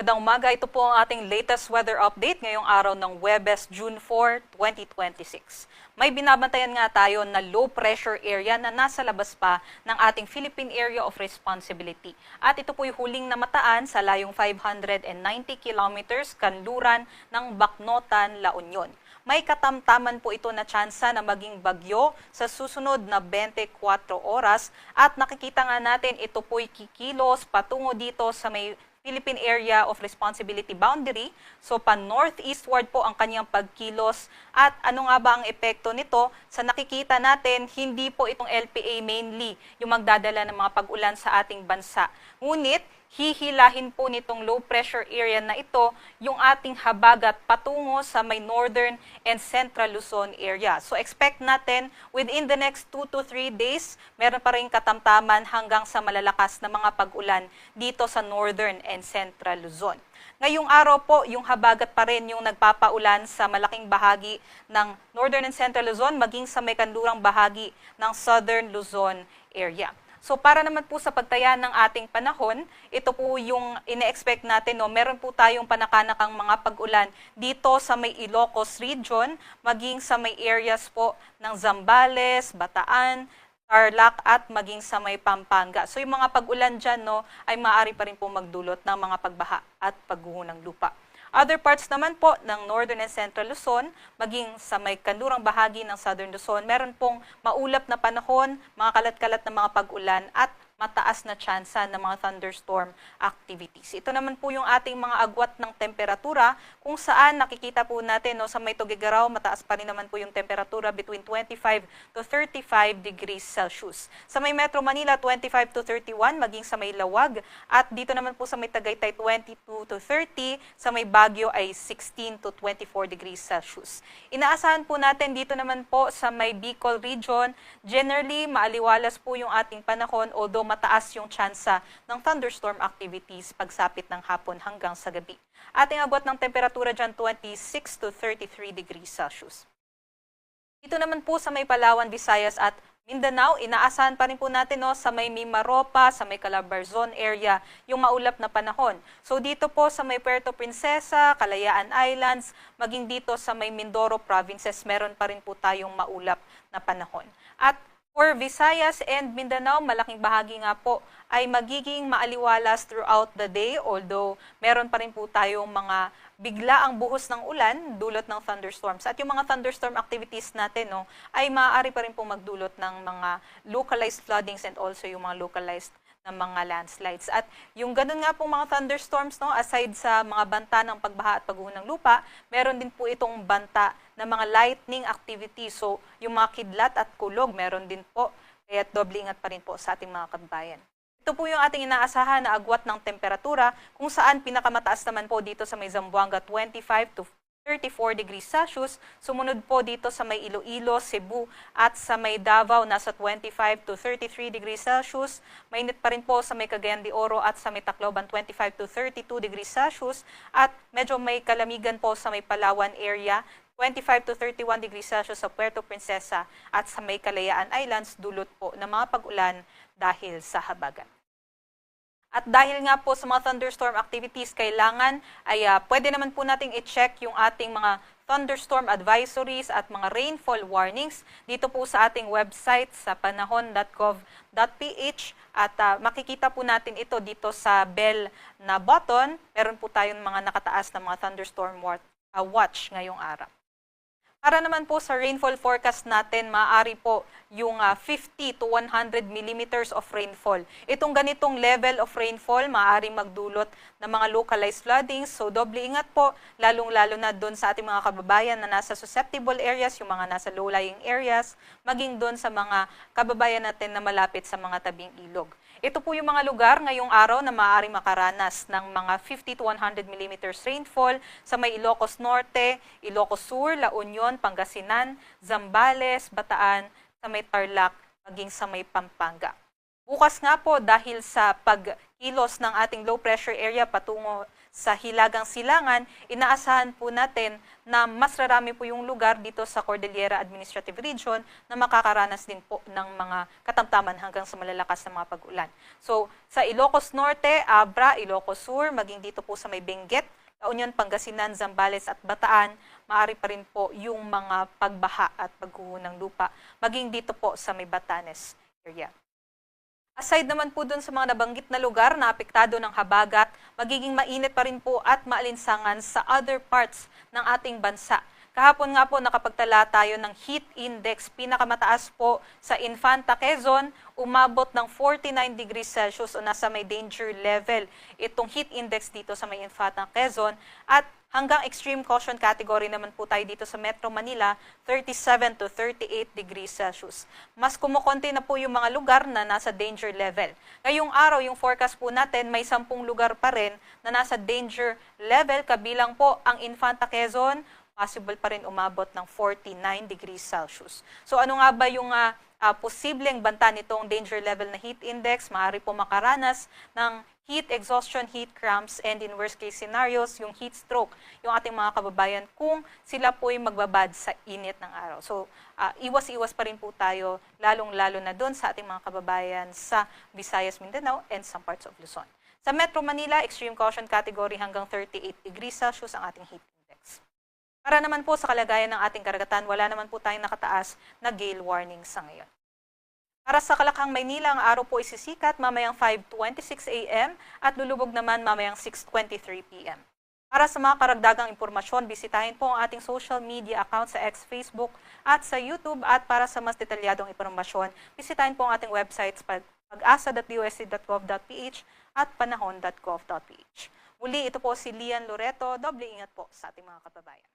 Magandang umaga, ito po ang ating latest weather update ngayong araw ng Huwebes, June 4, 2026. May binabantayan nga tayo na low pressure area na nasa labas pa ng ating Philippine Area of Responsibility. At ito po'y huling namataan sa layong 590 kilometers kanluran ng Bacnotan, La Union. May katamtaman po ito na tsansa na maging bagyo sa susunod na 24 oras at nakikita nga natin ito po'y kikilos patungo dito sa may Philippine Area of Responsibility boundary. So pa-northeastward po ang kanyang pagkilos. At ano nga ba ang epekto nito? Sa nakikita natin, hindi po itong LPA mainly yung magdadala ng mga pag-ulan sa ating bansa. Ngunit, hihilahin po nitong low pressure area na ito yung ating habagat patungo sa may northern and central Luzon area. So expect natin within the next 2 to 3 days, meron pa rin katamtaman hanggang sa malalakas na mga pag-ulan dito sa northern and central Luzon. Ngayong araw po, yung habagat pa rin yung nagpapaulan sa malaking bahagi ng northern and central Luzon, maging sa may kanlurang bahagi ng southern Luzon area. So para naman po sa pagtaya ng ating panahon, ito po yung ine-expect natin. No? Meron po tayong panakanakang mga pag-ulan dito sa may Ilocos region, maging sa may areas po ng Zambales, Bataan, Tarlac at maging sa may Pampanga. So yung mga pag-ulan dyan ay maaari pa rin po magdulot ng mga pagbaha at pagguho ng lupa. Other parts naman po ng Northern and Central Luzon, maging sa may kanlurang bahagi ng Southern Luzon, meron pong maulap na panahon, mga kalat-kalat na mga pag-ulan at mataas na tsansa ng mga thunderstorm activities. Ito naman po yung ating mga agwat ng temperatura kung saan nakikita po natin sa may Tuguegarao, mataas pa rin naman po yung temperatura between 25 to 35 degrees Celsius. Sa may Metro Manila, 25 to 31, maging sa may Lawag. At dito naman po sa may Tagaytay, 22 to 30, sa may Baguio ay 16 to 24 degrees Celsius. Inaasahan po natin dito naman po sa may Bicol region, generally maaliwalas po yung ating panahon, although mataas yung tsansa ng thunderstorm activities pagsapit ng hapon hanggang sa gabi. Ating agwat ng temperatura dyan 26 to 33 degrees Celsius. Dito naman po sa may Palawan, Visayas at Mindanao, inaasahan pa rin po natin sa may Mimaropa, sa may Calabarzon area, yung maulap na panahon. So dito po sa may Puerto Princesa, Kalayaan Islands, maging dito sa may Mindoro provinces, meron pa rin po tayong maulap na panahon. At for Visayas and Mindanao, malaking bahagi nga po ay magiging maaliwalas throughout the day, although meron pa rin po tayong mga biglaang buhos ng ulan dulot ng thunderstorms. At yung mga thunderstorm activities natin ay maaari pa rin po magdulot ng mga localized floodings and also yung mga localized ng mga landslides. At yung ganun nga pong mga thunderstorms, aside sa mga banta ng pagbaha at pagguho ng lupa, meron din po itong banta ng mga lightning activity. So, yung mga kidlat at kulog, meron din po. Kaya doble ingat pa rin po sa ating mga kababayan. Ito po yung ating inaasahan na agwat ng temperatura, kung saan pinakamataas naman po dito sa may Zamboanga, 25 to 34 degrees Celsius. Sumunod po dito sa may Iloilo, Cebu at sa may Davao nasa 25 to 33 degrees Celsius. Mainit pa rin po sa may Cagayan de Oro at sa may Tacloban 25 to 32 degrees Celsius. At medyo may kalamigan po sa may Palawan area, 25 to 31 degrees Celsius sa Puerto Princesa at sa may Kalayaan Islands, dulot po ng mga pag-ulan dahil sa habagat. At dahil nga po sa mga thunderstorm activities, kailangan ay pwede naman po nating i-check yung ating mga thunderstorm advisories at mga rainfall warnings dito po sa ating website sa panahon.gov.ph at makikita po natin ito dito sa bell na button. Meron po tayong mga nakataas na mga thunderstorm watch ngayong araw. Para naman po sa rainfall forecast natin, maaari po yung 50 to 100 millimeters of rainfall. Itong ganitong level of rainfall, maaaring magdulot ng mga localized floodings. So doble ingat po, lalong-lalo na doon sa ating mga kababayan na nasa susceptible areas, yung mga nasa low-lying areas, maging doon sa mga kababayan natin na malapit sa mga tabing ilog. Ito po yung mga lugar ngayong araw na maaaring makaranas ng mga 50 to 100 millimeters rainfall sa may Ilocos Norte, Ilocos Sur, La Union, Pangasinan, Zambales, Bataan, sa may Tarlac, maging sa may Pampanga. Bukas nga po dahil sa pagkilos ng ating low pressure area patungo sa Hilagang Silangan, inaasahan po natin na mas rarami po yung lugar dito sa Cordillera Administrative Region na makakaranas din po ng mga katamtaman hanggang sa malalakas na mga pag-ulan. So, sa Ilocos Norte, Abra, Ilocos Sur, maging dito po sa may Benguet, La Union, Pangasinan, Zambales at Bataan, maaari pa rin po yung mga pagbaha at pagguho ng lupa, maging dito po sa may Batanes area. Aside naman po dun sa mga nabanggit na lugar na apektado ng habagat, magiging mainit pa rin po at maalinsangan sa other parts ng ating bansa. Kahapon nga po nakapagtala tayo ng heat index, pinakamataas po sa Infanta, Quezon, umabot ng 49 degrees Celsius o nasa may danger level. Itong heat index dito sa may Infanta, Quezon, at hanggang extreme caution category naman po tayo dito sa Metro Manila, 37 to 38 degrees Celsius. Mas kumukonti na po yung mga lugar na nasa danger level. Ngayong araw, yung forecast po natin, may 10 lugar pa rin na nasa danger level, kabilang po ang Infanta, Quezon, possible pa rin umabot ng 49 degrees Celsius. So ano nga ba yung posibleng banta nitong danger level na heat index? Maaari po makaranas ng heat exhaustion, heat cramps, and in worst case scenarios, yung heat stroke, yung ating mga kababayan kung sila po ay magbabad sa init ng araw. So, iwas-iwas pa rin po tayo, lalong-lalo na doon sa ating mga kababayan sa Visayas, Mindanao, and some parts of Luzon. Sa Metro Manila, extreme caution category hanggang 38 degrees Celsius ang ating heat index. Para naman po sa kalagayan ng ating karagatan, wala naman po tayong nakataas na gale warning sa ngayon. Para sa Kalakhang, Maynila, ang araw po isisikat mamayang 5:26 a.m. at lulubog naman mamayang 6:23 p.m. Para sa mga karagdagang impormasyon, bisitahin po ang ating social media account sa X, Facebook at sa YouTube, at para sa mas detalyadong impormasyon, bisitahin po ang ating websites pag-asa.usc.gov.ph at panahon.gov.ph. Muli, ito po si Lian Loreto. Doble ingat po sa ating mga kababayan.